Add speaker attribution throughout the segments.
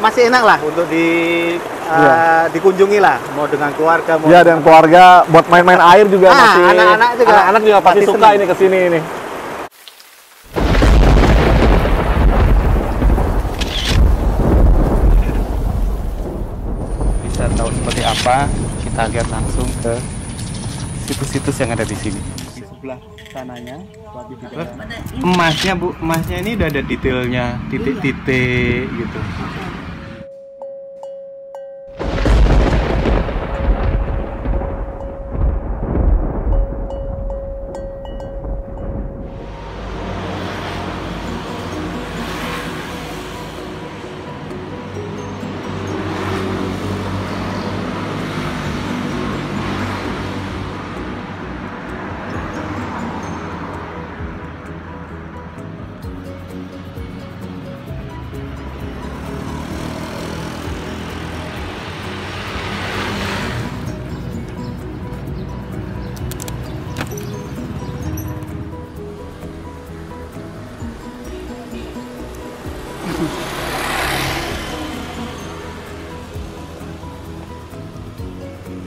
Speaker 1: masih enak lah untuk dikunjungi lah, mau dengan keluarga. Mau
Speaker 2: dengan keluarga, buat main-main air juga masih. Anak-anak juga pasti suka ini kesini ini.
Speaker 1: Bisa tahu seperti apa, kita lihat langsung ke situs-situs yang ada di sini. Di sebelah sananya, emasnya Bu, emasnya ini udah ada detailnya, titik-titik gitu.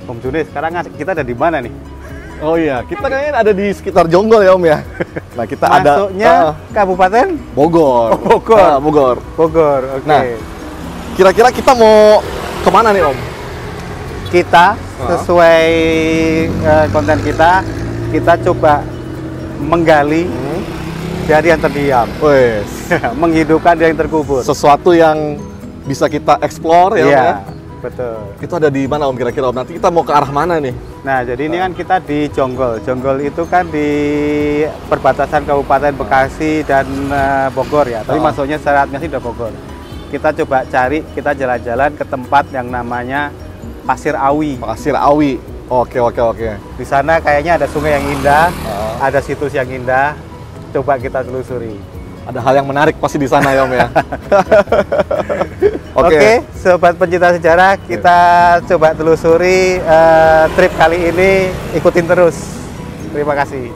Speaker 1: Om Juni, sekarang kita ada di mana nih?
Speaker 2: Oh iya, kita kayaknya ada di sekitar Jonggol ya Om ya. Nah kita
Speaker 1: masuknya Kabupaten
Speaker 2: Bogor. Bogor.
Speaker 1: Oke.
Speaker 2: Nah, kira-kira kita mau kemana nih Om?
Speaker 1: Kita sesuai konten kita coba menggali dari yang terdiam. Menghidupkan dari yang terkubur.
Speaker 2: Sesuatu yang bisa kita explore ya Om ya?
Speaker 1: Betul.
Speaker 2: Itu ada di mana Om kira-kira Om? Nanti kita mau ke arah mana nih?
Speaker 1: Nah, jadi ini kan kita di Jonggol. Jonggol itu kan di perbatasan Kabupaten Bekasi dan Bogor ya. Tapi masuknya syaratnya sih udah Bogor. Kita coba cari, kita jalan-jalan ke tempat yang namanya Pasir Awi.
Speaker 2: Pasir Awi. Oke.
Speaker 1: Di sana kayaknya ada sungai yang indah, ada situs yang indah. Coba kita telusuri.
Speaker 2: Ada hal yang menarik pasti di sana ya Om ya.
Speaker 1: Oke, sobat pencinta sejarah, kita coba telusuri trip kali ini, ikutin terus. Terima kasih.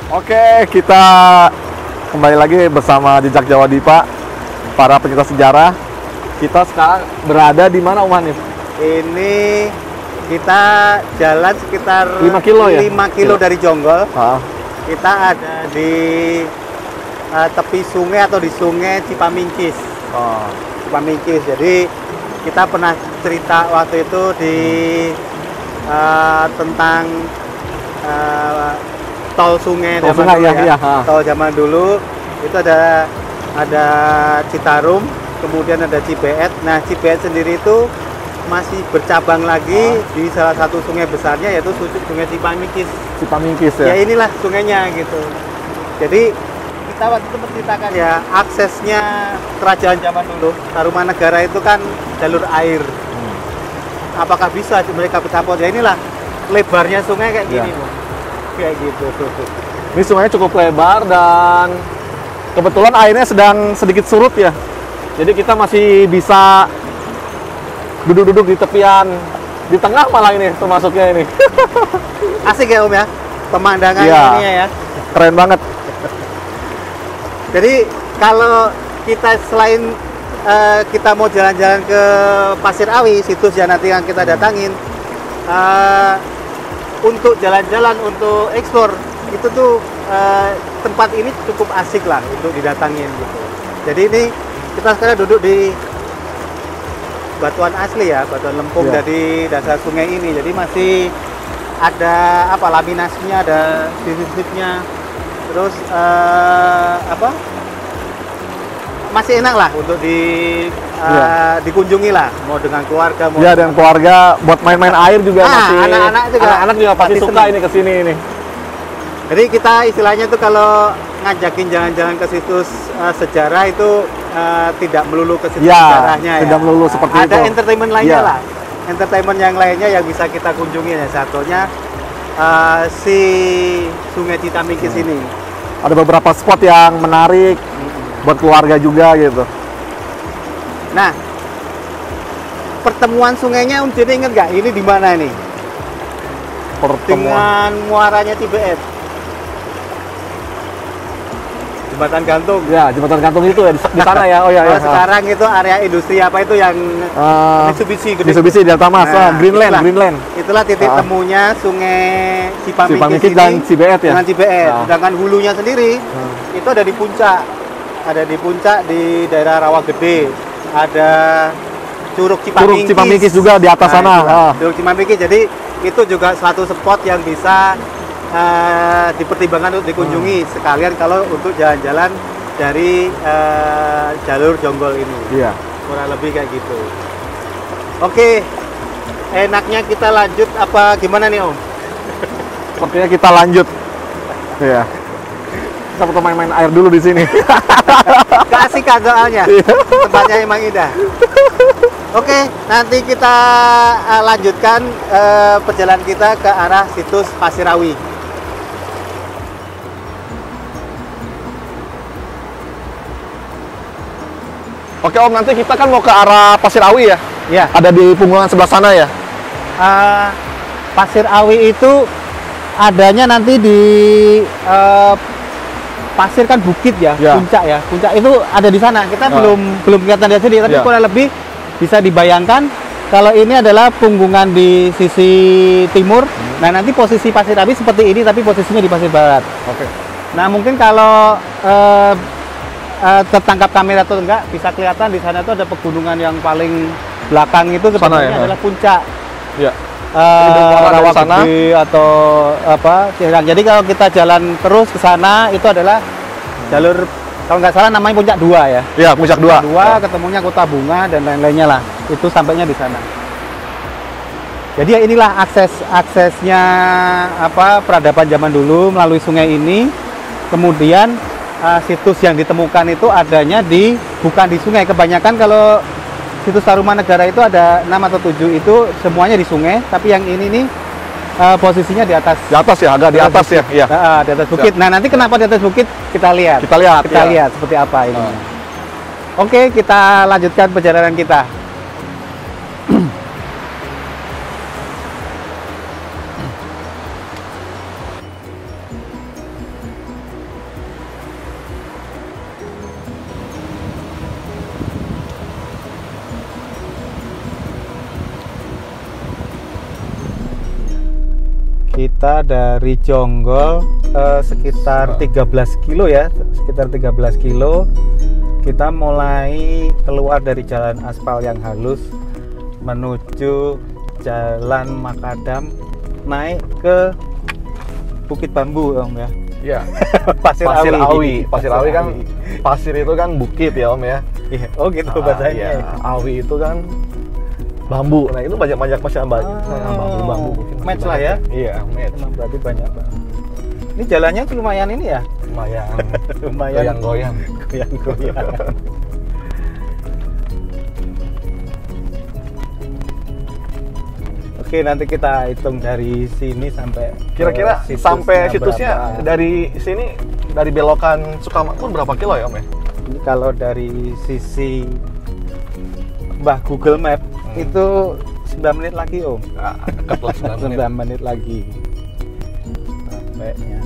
Speaker 2: Oke, kita kembali lagi bersama Jejak Jawa Dipa, para pencinta sejarah. Kita sekarang berada di mana Om Hanif?
Speaker 1: Ini kita jalan sekitar
Speaker 2: 5 kilo ya?
Speaker 1: 5 kilo dari Jonggol. Kita ada di tepi sungai atau di sungai Cipamingkis. Cipamingkis. Jadi kita pernah cerita waktu itu di tentang tol sungai zaman dulu tol zaman dulu itu ada Citarum, kemudian ada Cibeet. Nah, Cibeet sendiri itu masih bercabang lagi di salah satu sungai besarnya, yaitu Sungai Cipamingkis.
Speaker 2: Cipamingkis ya?
Speaker 1: Ya inilah sungainya gitu. Jadi kita waktu itu menceritakan ya, aksesnya kerajaan zaman dulu, Tarumanegara itu kan jalur air. Apakah bisa mereka bercampur? Ya inilah lebarnya sungai kayak gini. Kayak gitu.
Speaker 2: Ini sungainya cukup lebar dan kebetulan airnya sedang sedikit surut ya. Jadi kita masih bisa duduk-duduk di tepian, di tengah malah ini termasuknya ini.
Speaker 1: Asik ya Om ya, pemandangannya ini ya.
Speaker 2: Keren banget.
Speaker 1: Jadi kalau kita selain kita mau jalan-jalan ke Pasir Awi, situs yang nanti yang kita datangin, untuk jalan-jalan, untuk eksplor itu tuh tempat ini cukup asik lah untuk didatangin gitu. Jadi ini kita sekarang duduk di batuan asli ya, batuan lempung dari dasar sungai ini. Jadi masih ada laminasinya, ada sisip-sisipnya. Terus masih enak lah untuk dikunjungi lah, mau dengan keluarga. Mau
Speaker 2: dengan keluarga, buat main-main air juga masih. Anak-anak juga pasti suka ini kesini ini.
Speaker 1: Jadi kita istilahnya tuh kalau ngajakin jalan-jalan ke situs sejarah itu tidak melulu ke situs sejarahnya.
Speaker 2: Tidak melulu seperti itu.
Speaker 1: Ada entertainment lainnya lah. entertainment yang lainnya yang bisa kita kunjungi ya. Satunya si Sungai Citamikis ini.
Speaker 2: Ada beberapa spot yang menarik buat keluarga juga gitu.
Speaker 1: Nah, pertemuan sungainya Om Dede ingat nggak? Ini di mana nih? Dengan muaranya Tibet. Jembatan gantung.
Speaker 2: Ya, jembatan gantung itu ya di sana ya. Oh ya, ya.
Speaker 1: Sekarang itu area industri apa itu yang Mitsubishi gede.
Speaker 2: Mitsubishi Delta Mas, Greenland.
Speaker 1: Itulah titik temunya Sungai Cipamikis
Speaker 2: dan Cibeet ya.
Speaker 1: Dengan Cibeet. Sedangkan hulunya sendiri itu ada di puncak. Ada di puncak di daerah Rawagede. Ada Curug
Speaker 2: Cipamikis juga di atas sana.
Speaker 1: Curug Cipamikis. Jadi itu juga suatu spot yang bisa dipertimbangkan untuk dikunjungi sekalian kalau untuk jalan-jalan dari jalur Jonggol ini.
Speaker 2: Iya.
Speaker 1: Kurang lebih kayak gitu. Oke, enaknya kita lanjut apa gimana nih Om?
Speaker 2: Sepertinya kita lanjut. Iya. Kita foto main-main air dulu di sini.
Speaker 1: Keasikan soalnya. Tempatnya emang indah. Oke, nanti kita lanjutkan perjalanan kita ke arah situs Pasirawi.
Speaker 2: Oke Om, nanti kita kan mau ke arah Pasirawi ya?
Speaker 1: Iya.
Speaker 2: Ada di punggungan sebelah sana ya?
Speaker 1: Pasirawi itu adanya nanti di pasir kan bukit ya, puncak ya. Puncak itu ada di sana. Kita belum kelihatan dari sini, tapi kurang lebih bisa dibayangkan kalau ini adalah punggungan di sisi timur. Nah, nanti posisi Pasirawi seperti ini tapi posisinya di pasir barat.
Speaker 2: Oke.
Speaker 1: Nah, mungkin kalau tertangkap kamera atau enggak bisa kelihatan di sana itu ada pegunungan yang paling belakang itu sebenarnya adalah puncak.
Speaker 2: Iya.
Speaker 1: Rawagede atau apa. Jadi kalau kita jalan terus ke sana itu adalah jalur kalau nggak salah namanya puncak 2 ya.
Speaker 2: Iya, puncak 2.
Speaker 1: Ketemunya Kota Bunga dan lain-lainnya lah. Itu sampainya di sana. Jadi ya inilah aksesnya apa peradaban zaman dulu melalui sungai ini. Kemudian situs yang ditemukan itu adanya bukan di sungai. Kebanyakan kalau situs Tarumanegara itu ada 6 atau 7 itu semuanya di sungai, tapi yang ini nih posisinya di atas.
Speaker 2: Di atas ya, agak di atas ya. Iya.
Speaker 1: Di atas bukit. Nah, nanti kenapa di atas bukit kita lihat.
Speaker 2: Kita lihat
Speaker 1: seperti apa ini. Oke, kita lanjutkan perjalanan kita. Kita dari Jonggol sekitar 13 kilo ya, sekitar 13 kilo. Kita mulai keluar dari jalan aspal yang halus menuju jalan makadam, naik ke Bukit Bambu Om ya.
Speaker 2: Iya.
Speaker 1: Pasirawi.
Speaker 2: Pasirawi kan pasir itu kan bukit ya Om ya.
Speaker 1: Iya. Oh gitu bahasanya.
Speaker 2: Iya. Awi itu kan bambu. Nah, itu banyak macam bambu.
Speaker 1: Match lah ya.
Speaker 2: Iya, match.
Speaker 1: Berarti banyak banget. Ini jalannya lumayan ini ya. Lumayan
Speaker 2: goyang.
Speaker 1: Oke, nanti kita hitung dari sini sampai
Speaker 2: kira-kira sampai situsnya berapa? Dari sini dari belokan Sukamakmur berapa kilo ya Om ya?
Speaker 1: Ini kalau dari sisi Mbah Google Map itu 9 menit lagi Om.
Speaker 2: Dekat lah
Speaker 1: 9 menit lagi sampainya.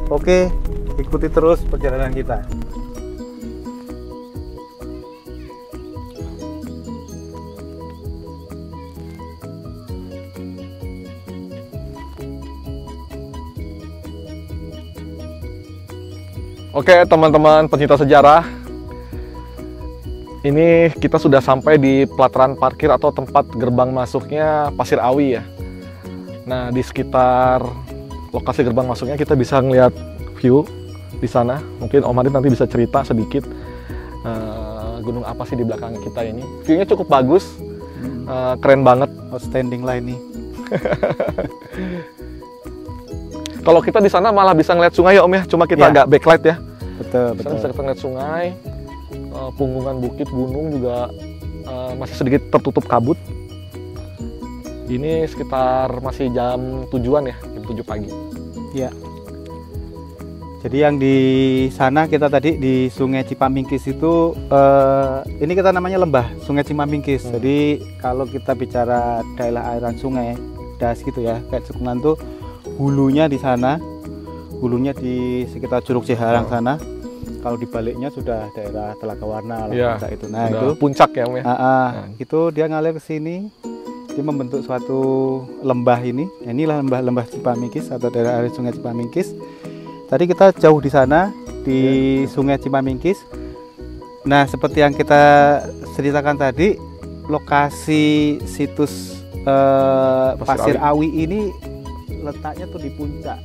Speaker 1: Oke, ikuti terus perjalanan kita.
Speaker 2: Oke teman-teman pencinta sejarah, ini kita sudah sampai di pelataran parkir atau tempat gerbang masuknya Pasirawi ya. Nah, di sekitar lokasi gerbang masuknya kita bisa ngelihat view di sana. Mungkin Om Adit nanti bisa cerita sedikit gunung apa sih di belakang kita ini. View-nya cukup bagus, keren banget.
Speaker 1: Outstanding lah ini.
Speaker 2: Kalau kita di sana malah bisa ngeliat sungai ya Om ya, cuma kita agak backlight ya.
Speaker 1: Betul.
Speaker 2: Bisa ngeliat sungai. punggungan bukit gunung juga masih sedikit tertutup kabut. Ini sekitar masih jam 7-an ya, jam 7 pagi.
Speaker 1: Ya. Jadi yang di sana kita tadi di Sungai Cipamingkis itu, ini kita namanya lembah Sungai Cipamingkis. Jadi kalau kita bicara daerah aliran sungai das gitu ya, kayak cekungan tuh hulunya di sana, hulunya di sekitar Curug Ciharang sana. Kalau dibaliknya sudah daerah Telaga Warna lah,
Speaker 2: Ya,
Speaker 1: itu. Nah
Speaker 2: udah
Speaker 1: itu
Speaker 2: puncak ya Om ya.
Speaker 1: Itu dia ngalir ke sini, dia membentuk suatu lembah ini. Inilah lembah Cipamingkis atau daerah aliran Sungai Cipamingkis. Tadi kita jauh di sana di Sungai Cipamingkis. Nah, seperti yang kita ceritakan tadi, lokasi situs Pasir Awi ini letaknya tuh di puncak.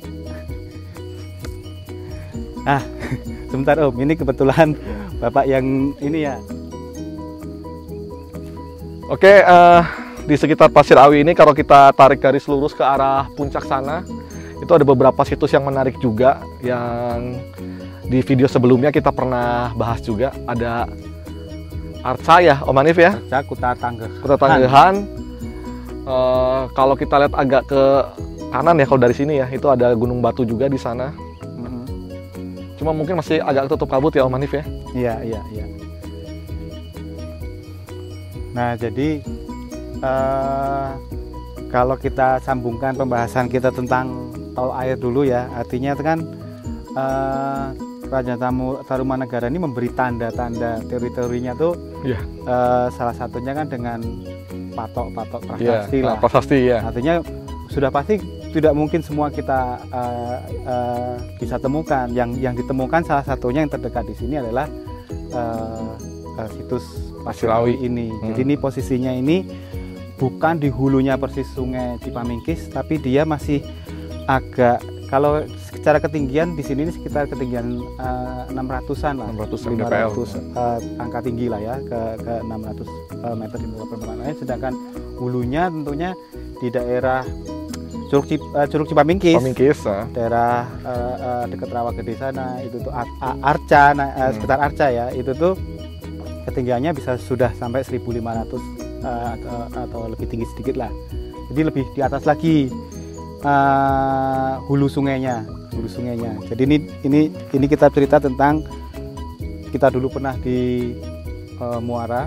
Speaker 1: Nah, sebentar Om, ini kebetulan Bapak yang ini ya.
Speaker 2: Oke, di sekitar Pasir Awi ini kalau kita tarik garis lurus ke arah puncak sana, itu ada beberapa situs yang menarik juga, yang di video sebelumnya kita pernah bahas juga. Ada Arca ya, Om Hanif ya?
Speaker 1: Arca Kuta Tanggehan.
Speaker 2: Kuta Tanggehan. Kalau kita lihat agak ke kanan ya, kalau dari sini ya, itu ada Gunung Batu juga di sana. Cuma mungkin masih agak tutup kabut ya Om Hanif ya?
Speaker 1: Iya. Nah, jadi kalau kita sambungkan pembahasan kita tentang tol air dulu ya, artinya itu kan Raja Tarumanegara ini memberi tanda-tanda teritorinya tuh, salah satunya kan dengan patok-patok prasasti lah.
Speaker 2: Prasasti ya.
Speaker 1: Artinya sudah pasti tidak mungkin semua kita bisa temukan. Yang ditemukan salah satunya yang terdekat di sini adalah situs Pasir Awi ini. Jadi ini posisinya ini bukan di hulunya persis Sungai Cipamingkis, tapi dia masih agak, kalau secara ketinggian di sini sekitar ketinggian 600-an lah, 500 angka tinggi lah ya, ke 600 meter di bawah permukaan air. Sedangkan hulunya tentunya di daerah Curug Cipamingkis, daerah dekat Rawagede sana, itu tuh Arca, sekitar Arca ya, itu tuh ketinggiannya bisa sudah sampai 1.500 atau lebih tinggi sedikit lah. Jadi lebih di atas lagi hulu sungainya. Jadi ini kita cerita tentang, kita dulu pernah di Muara,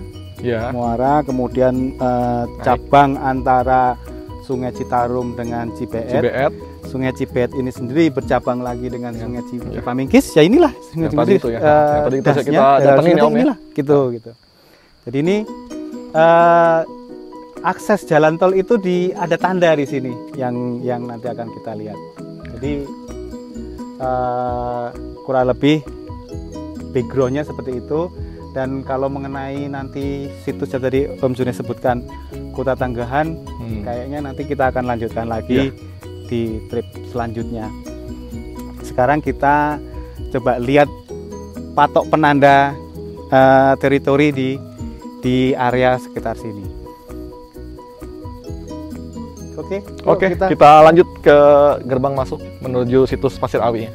Speaker 1: kemudian cabang antara Sungai Citarum dengan Cibeet. Sungai Cibeet ini sendiri bercabang lagi dengan Sungai Cipamingkis. Ya inilah Sungai Cipamingkis.
Speaker 2: Yang tadi kita datengin ya Om ya.
Speaker 1: Gitu. Jadi ini akses jalan tol itu ada tanda di sini yang nanti akan kita lihat. Jadi kurang lebih backgroundnya seperti itu. Dan kalau mengenai nanti situs yang tadi Om Juni sebutkan, Kuta Tanggehan, kayaknya nanti kita akan lanjutkan lagi di trip selanjutnya. Sekarang kita coba lihat patok penanda teritori di area sekitar sini.
Speaker 2: Oke, kita lanjut ke gerbang masuk menuju situs Pasir Awi.